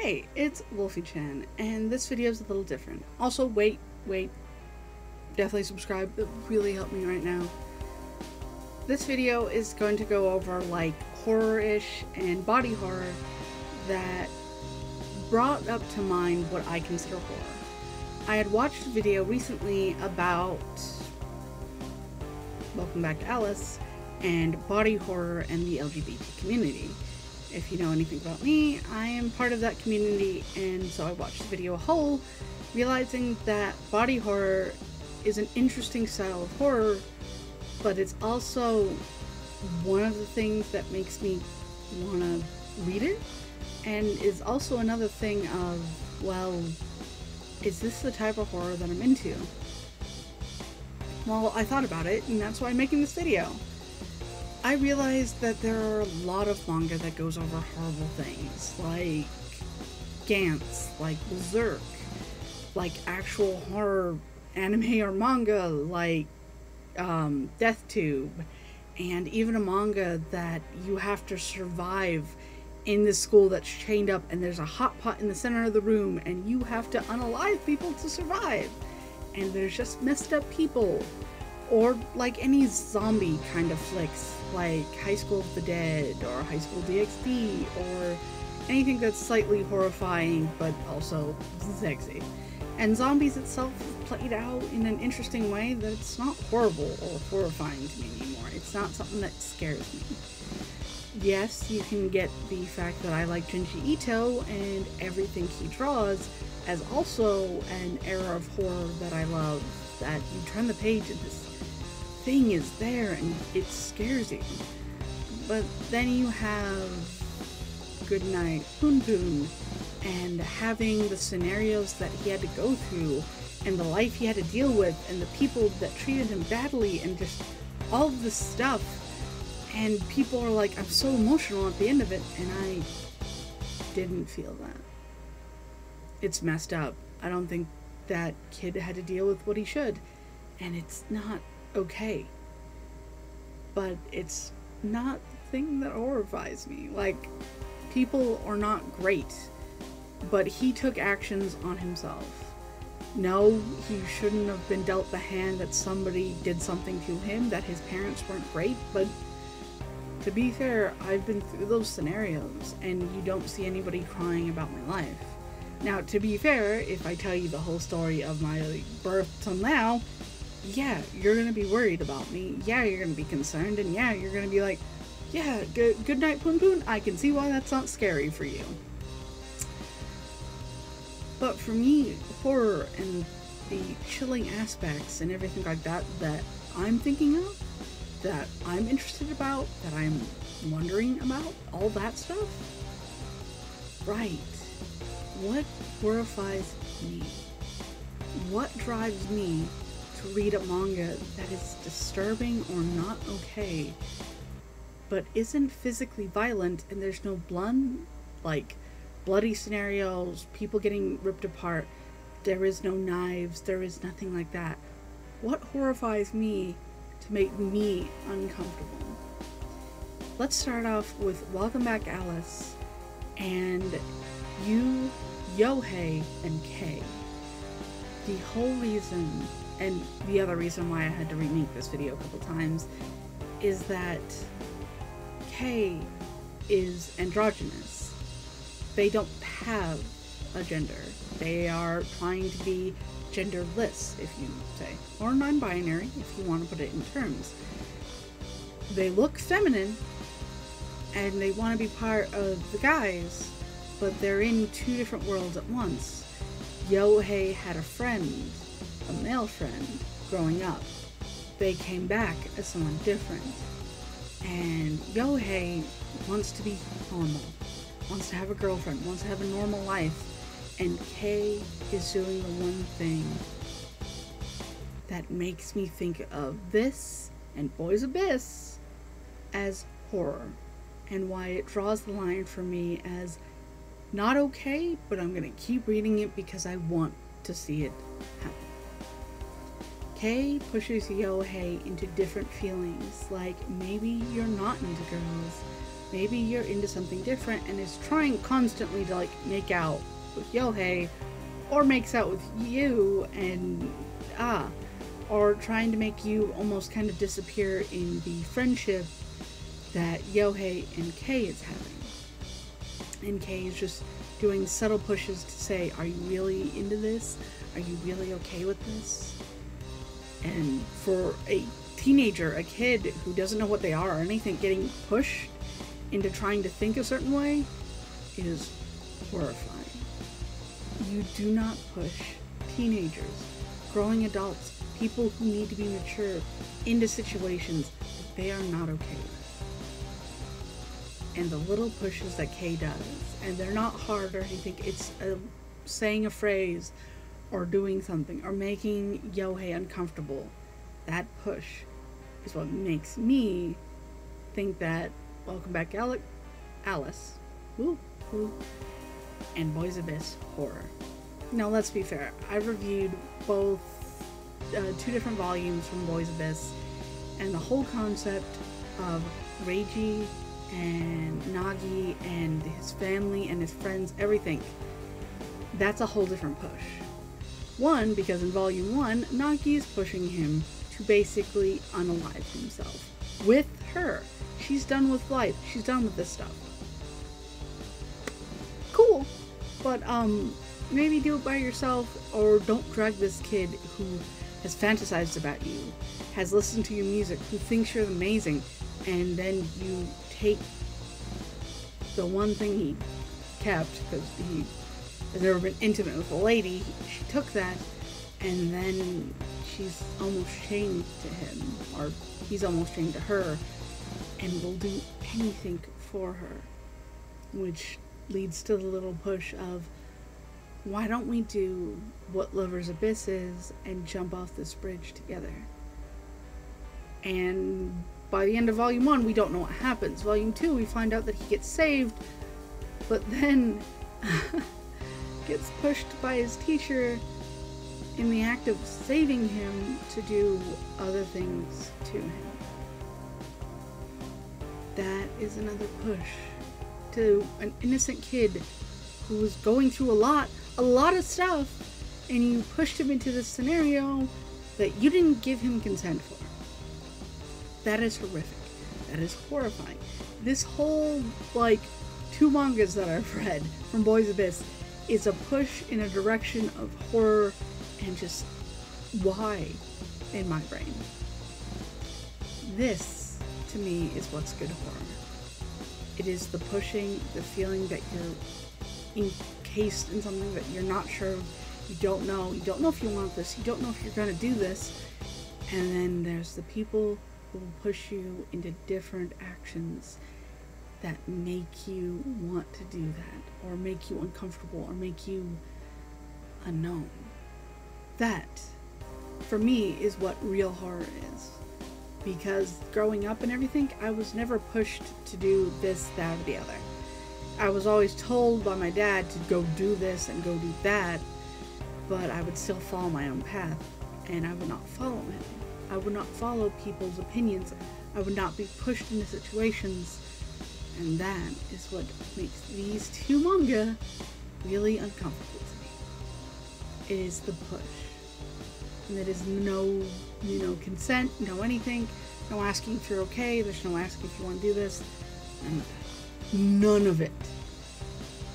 Hey, it's Wolfy-Chan, and this video is a little different. Also, wait, definitely subscribe, that would really help me right now. This video is going to go over like horror-ish and body horror that brought up to mind what I consider horror. I had watched a video recently about Welcome Back to Alice and body horror and the LGBT community. If you know anything about me, I am part of that community, and so I watched the video whole, realizing that body horror is an interesting style of horror, but it's also one of the things that makes me want to read it, and is also another thing of, well, is this the type of horror that I'm into? Well, I thought about it, and that's why I'm making this video. I realized that there are a lot of manga that goes over horrible things, like Gantz, like Berserk, like actual horror anime or manga, like Death Tube, and even a manga that you have to survive in this school that's chained up and there's a hot pot in the center of the room and you have to unalive people to survive, and there's just messed up people. Or like any zombie kind of flicks, like High School of the Dead or High School DxD, or anything that's slightly horrifying but also sexy. And zombies itself is played out in an interesting way that it's not horrible or horrifying to me anymore. It's not something that scares me. Yes, you can get the fact that I like Junji Ito and everything he draws as also an era of horror that I love, that you turn the page and this thing is there and it scares you. But then you have Goodnight Poon Poon, and having the scenarios that he had to go through and the life he had to deal with and the people that treated him badly and just all of this stuff, and people are like, I'm so emotional at the end of it, and I didn't feel that. It's messed up. I don't think that kid had to deal with what he should, and it's not okay. But it's not the thing that horrifies me. Like, people are not great, but he took actions on himself. No, he shouldn't have been dealt the hand that somebody did something to him, that his parents weren't great, but to be fair, I've been through those scenarios, and you don't see anybody crying about my life. Now, to be fair, if I tell you the whole story of my birth till now, yeah, you're gonna be worried about me, yeah, you're gonna be concerned, and yeah, you're gonna be like, yeah, good night, Poon Poon, I can see why that's not scary for you. But for me, horror and the chilling aspects and everything like that that I'm thinking of, that I'm interested about, that I'm wondering about, all that stuff, right. What horrifies me? What drives me to read a manga that is disturbing or not okay, but isn't physically violent and there's no blood, like bloody scenarios, people getting ripped apart, there is no knives, there is nothing like that? What horrifies me to make me uncomfortable? Let's start off with Welcome Back Alice and Yohei and Kei. The whole reason, and the other reason why I had to remake this video a couple times, is that Kei is androgynous. They don't have a gender. They are trying to be genderless, if you say, or non-binary, if you want to put it in terms. They look feminine, and they want to be part of the guys, but they're in two different worlds at once. Yohei had a friend, a male friend, growing up. They came back as someone different. And Yohei wants to be normal, wants to have a girlfriend, wants to have a normal life. And Kei is doing the one thing that makes me think of this and Boys Abyss as horror, and why it draws the line for me as not okay, but I'm gonna keep reading it because I want to see it happen. Kei pushes Yohei into different feelings, like maybe you're not into girls, Maybe you're into something different and is trying constantly to like make out with Yohei, or makes out with you and or trying to make you almost kind of disappear in the friendship that Yohei and Kei is having. And Kei is just doing subtle pushes to say, are you really into this? Are you really okay with this? And for a teenager, a kid who doesn't know what they are or anything, getting pushed into trying to think a certain way is horrifying. You do not push teenagers, growing adults, people who need to be mature into situations that they are not okay with. And the little pushes that Kei does, and they're not hard or anything, it's saying a phrase or doing something or making Yohei uncomfortable. That push is what makes me think that Welcome Back Alice, woo, woo, and Boys Abyss horror. Now let's be fair, I've reviewed both 2 different volumes from Boys Abyss, and the whole concept of Reiji and Nagi and his family and his friends, everything, that's a whole different push. One, because in volume 1, Nagi is pushing him to basically unalive himself with her. She's done with life. She's done with this stuff. Cool. But maybe do it by yourself, or don't drag this kid who has fantasized about you, has listened to your music, who thinks you're amazing, and then you take the one thing he kept, because he has never been intimate with a lady, she took that, and then she's almost chained to him, or he's almost chained to her, and will do anything for her. Which leads to the little push of, why don't we do what Lover's Abyss is and jump off this bridge together? And by the end of volume 1, we don't know what happens. Volume 2, we find out that he gets saved, but then gets pushed by his teacher in the act of saving him to do other things to him. That is another push to an innocent kid who was going through a lot of stuff, and you pushed him into this scenario that you didn't give him consent for. That is horrific. That is horrifying. This whole, 2 mangas that I've read from Boys Abyss is a push in a direction of horror and just why in my brain. This, to me, is what's good horror. It is the pushing, the feeling that you're encased in something that you're not sure of, you don't know if you want this, you don't know if you're gonna do this, and then there's the people who will push you into different actions that make you want to do that, or make you uncomfortable, or make you unknown. That, for me, is what real horror is. Because growing up and everything, I was never pushed to do this, that, or the other. I was always told by my dad to go do this and go do that, but I would still follow my own path, and I would not follow him. I would not follow people's opinions. I would not be pushed into situations, and that is what makes these 2 manga really uncomfortable to me. It is the push. And there is no, consent, no anything, no asking if you're okay, there's no asking if you want to do this, and none of it.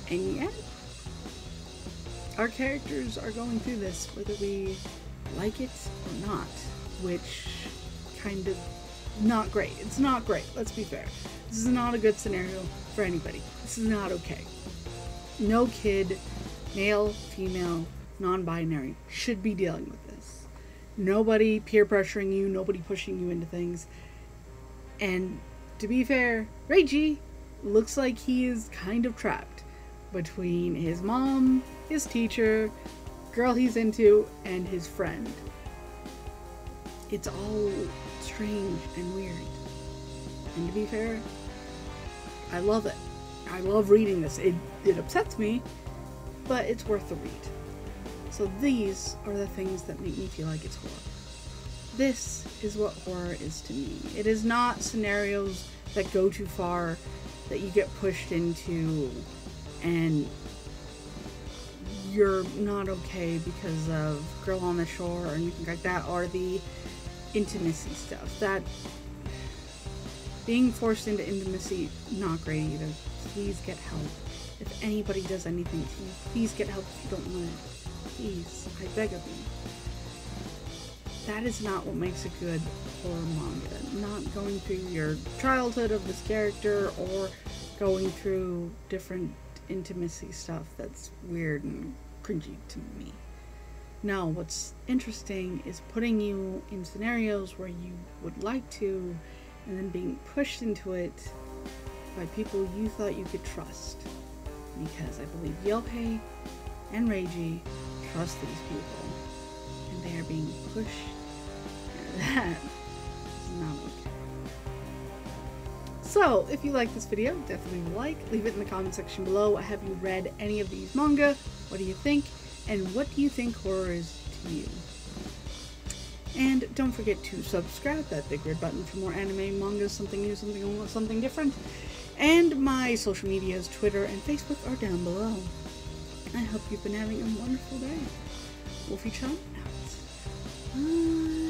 And yet, our characters are going through this, whether we like it or not, which kind of not great. It's not great, let's be fair. This is not a good scenario for anybody. This is not okay. No kid, male, female, non-binary, should be dealing with this. Nobody peer pressuring you, nobody pushing you into things. And to be fair, Reiji looks like he is kind of trapped between his mom, his teacher, girl he's into, and his friend. It's all strange and weird. And to be fair, I love it. I love reading this. It upsets me, but it's worth the read. So these are the things that make me feel like it's horror. This is what horror is to me. It is not scenarios that go too far that you get pushed into and you're not okay because of Girl on the Shore or anything like that, or the intimacy stuff. That being forced into intimacy, not great either. Please get help. If anybody does anything to you, please get help if you don't want it. Please, I beg of you. That is not what makes a good horror manga. Not going through your childhood of this character or going through different intimacy stuff that's weird and cringy to me. No, what's interesting is putting you in scenarios where you would like to and then being pushed into it by people you thought you could trust. Because I believe Yohei and Reiji trust these people and they are being pushed. That is not okay. So, if you like this video, definitely like, leave it in the comment section below. Have you read any of these manga? What do you think? And what do you think horror is to you? And don't forget to subscribe, that big red button, for more anime, manga, something new, something old, something different. And my social medias, Twitter and Facebook, are down below. I hope you've been having a wonderful day. Wolfy-Chan out. Bye.